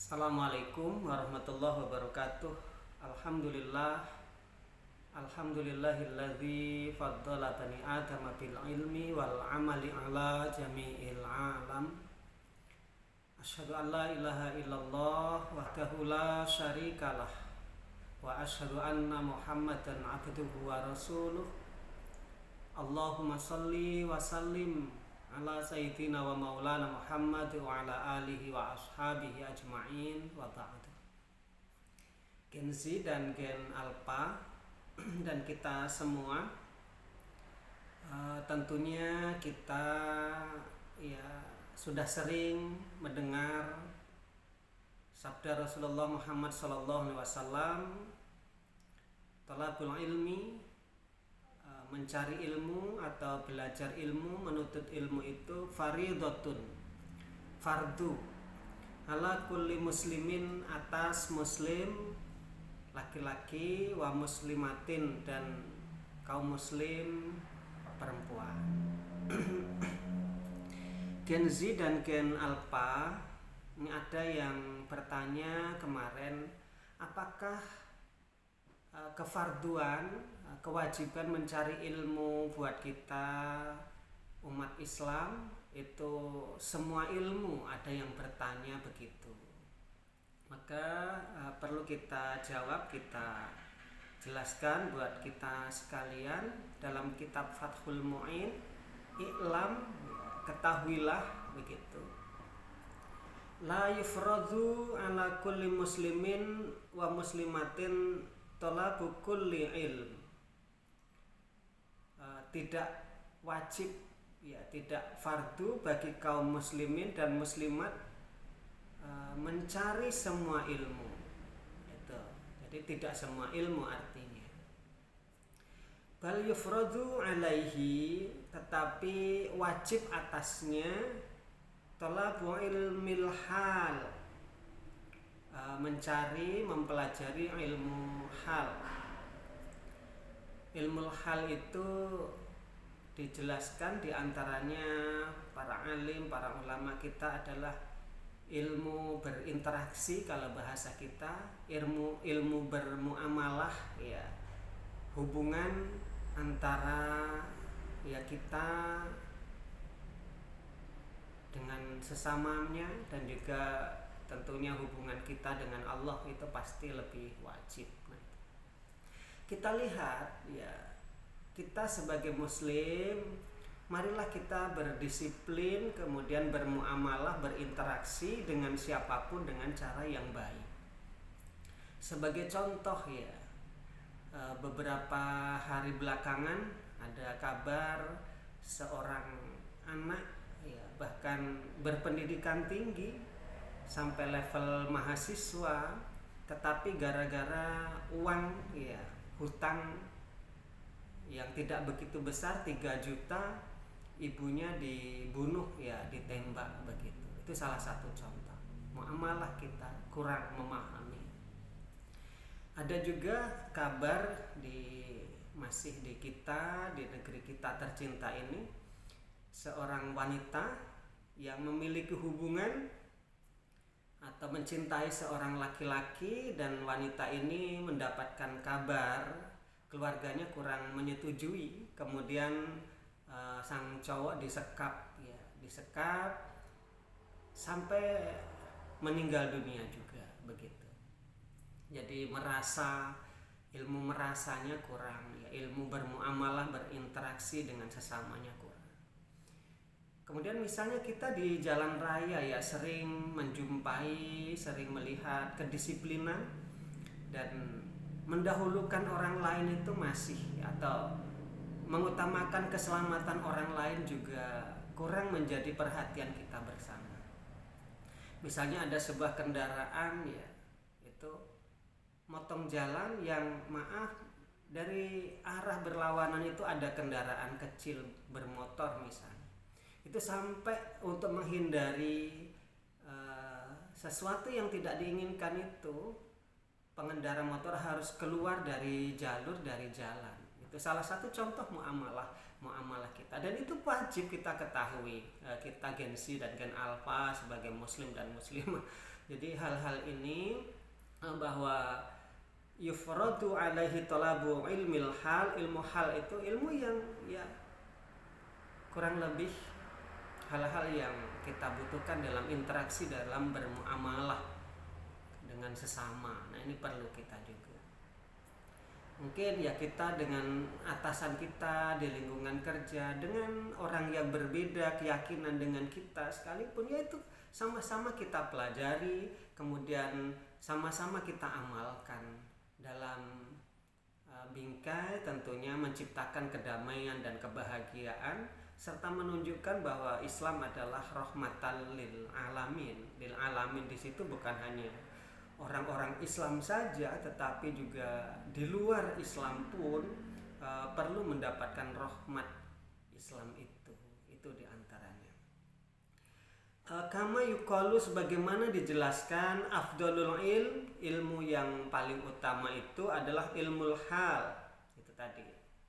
Assalamualaikum warahmatullahi wabarakatuh. Alhamdulillah. Alhamdulillahilladzi faddala bani Adam bil ilmi wal amali ala jami'il alam. Asyhadu an la ilaha illallah wahdahu la syarikalah wa asyhadu anna Muhammadan abduhu wa rasuluh. Allahumma shalli wa sallim ala sayyidina wa maulana Muhammad wa ala alihi wa ashabihi ajma'in wa ba'du. Gen Z dan Gen Alpha dan kita semua, tentunya kita sudah sering mendengar sabda Rasulullah Muhammad SAW, talabul ilmi, mencari ilmu atau belajar ilmu, menuntut ilmu itu fardhatun, fardu ala kulli muslimin, atas muslim laki-laki, wa muslimatin, dan kaum muslim perempuan. Gen Z dan Gen Alpha, ini ada yang bertanya kemarin, apakah kefarduan, kewajiban mencari ilmu buat kita umat Islam itu semua ilmu? Ada yang bertanya begitu. Maka perlu kita jawab, kita jelaskan buat kita sekalian dalam kitab Fathul Mu'in. I'lam, ketahuilah begitu, la yufradhu ala kulli muslimin wa muslimatin talabu kulli ilm. Tidak wajib, tidak fardu bagi kaum muslimin dan muslimat mencari semua ilmu itu. Jadi tidak semua ilmu artinya. Bal yufradu alaihi, tetapi wajib atasnya talabu ilmil hal, mencari, mempelajari ilmu hal. Ilmu hal itu dijelaskan diantaranya para alim, para ulama kita adalah ilmu berinteraksi, kalau bahasa kita ilmu bermuamalah, hubungan antara kita dengan sesamanya, dan juga tentunya hubungan kita dengan Allah itu pasti lebih wajib. Kita lihat, kita sebagai muslim, marilah kita berdisiplin, kemudian bermuamalah, berinteraksi dengan siapapun dengan cara yang baik. Sebagai contoh, beberapa hari belakangan ada kabar seorang anak, bahkan berpendidikan tinggi sampai level mahasiswa, tetapi gara-gara uang, hutang yang tidak begitu besar, 3 juta, ibunya dibunuh, ditembak begitu. Itu salah satu contoh muamalah kita kurang memahami. Ada juga kabar masih di kita, di negeri kita tercinta ini, seorang wanita yang memiliki hubungan atau mencintai seorang laki-laki, dan wanita ini mendapatkan kabar keluarganya kurang menyetujui, kemudian sang cowok disekap sampai meninggal dunia juga begitu. Jadi merasanya kurang, ilmu bermuamalah, berinteraksi dengan sesamanya kurang. Kemudian misalnya kita di jalan raya, sering menjumpai, sering melihat kedisiplinan dan mendahulukan orang lain itu masih, atau mengutamakan keselamatan orang lain juga kurang menjadi perhatian kita bersama. Misalnya ada sebuah kendaraan, itu motong jalan, yang dari arah berlawanan itu ada kendaraan kecil bermotor misalnya. Itu sampai untuk menghindari sesuatu yang tidak diinginkan itu, pengendara motor harus keluar dari jalur, dari jalan. Itu salah satu contoh muamalah. muamalah kita, dan itu wajib kita ketahui, kita Gen Z dan Gen Alpha sebagai muslim dan muslimah. Jadi hal-hal ini bahwa yufradu alaihi talabu ilmil hal, ilmu hal itu ilmu yang ya kurang lebih hal-hal yang kita butuhkan dalam interaksi, dalam bermuamalah dengan sesama. Nah, ini perlu kita juga. Mungkin ya kita dengan atasan kita di lingkungan kerja, dengan orang yang berbeda keyakinan dengan kita sekalipun, ya itu sama-sama kita pelajari, kemudian sama-sama kita amalkan dalam bingkai tentunya menciptakan kedamaian dan kebahagiaan, serta menunjukkan bahwa Islam adalah rahmatan lil alamin. Lil alamin di situ bukan hanya orang-orang Islam saja, tetapi juga di luar Islam pun perlu mendapatkan rahmat Islam itu diantaranya. Kama yuqalu, sebagaimana dijelaskan, afdalul ilmu yang paling utama itu adalah ilmul hal. Itu tadi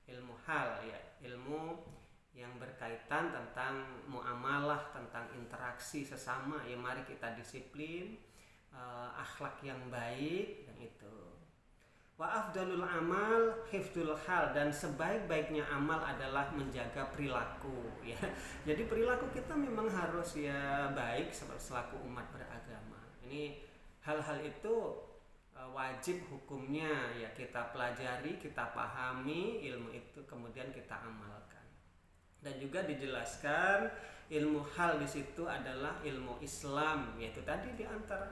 ilmu hal, ya, ilmu yang berkaitan tentang muamalah, tentang interaksi sesama. Ya, mari kita disiplin, akhlak yang baik, dan itu. Wa afdalul amal hifdzul hal, dan sebaik-baiknya amal adalah menjaga perilaku, ya. Jadi perilaku kita memang harus ya baik selaku umat beragama. Ini hal-hal itu wajib hukumnya ya kita pelajari, kita pahami ilmu itu, kemudian kita amalkan. Dan juga dijelaskan ilmu hal di situ adalah ilmu Islam, yaitu tadi di antara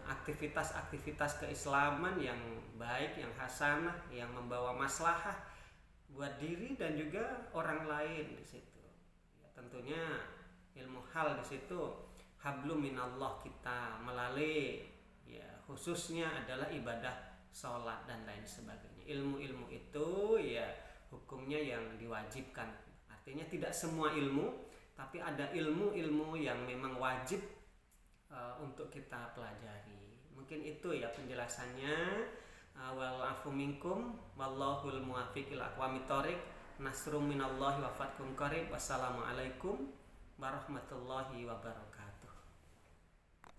aktivitas-aktivitas keislaman yang baik, yang hasanah, yang membawa maslahah buat diri dan juga orang lain di situ. Ya, tentunya ilmu hal di situ hablum minallah, kita melalui ya khususnya adalah ibadah sholat dan lain sebagainya. Ilmu-ilmu itu ya hukumnya yang diwajibkan. Artinya tidak semua ilmu, tapi ada ilmu-ilmu yang memang wajib untuk kita pelajari. Mungkin itu ya penjelasannya. Wal afu minkum wallahul muwaffiq ila aqwamit thoriq. Nasrum minallahi wa fatkum qarib. Wassalamualaikum warahmatullahi wabarakatuh.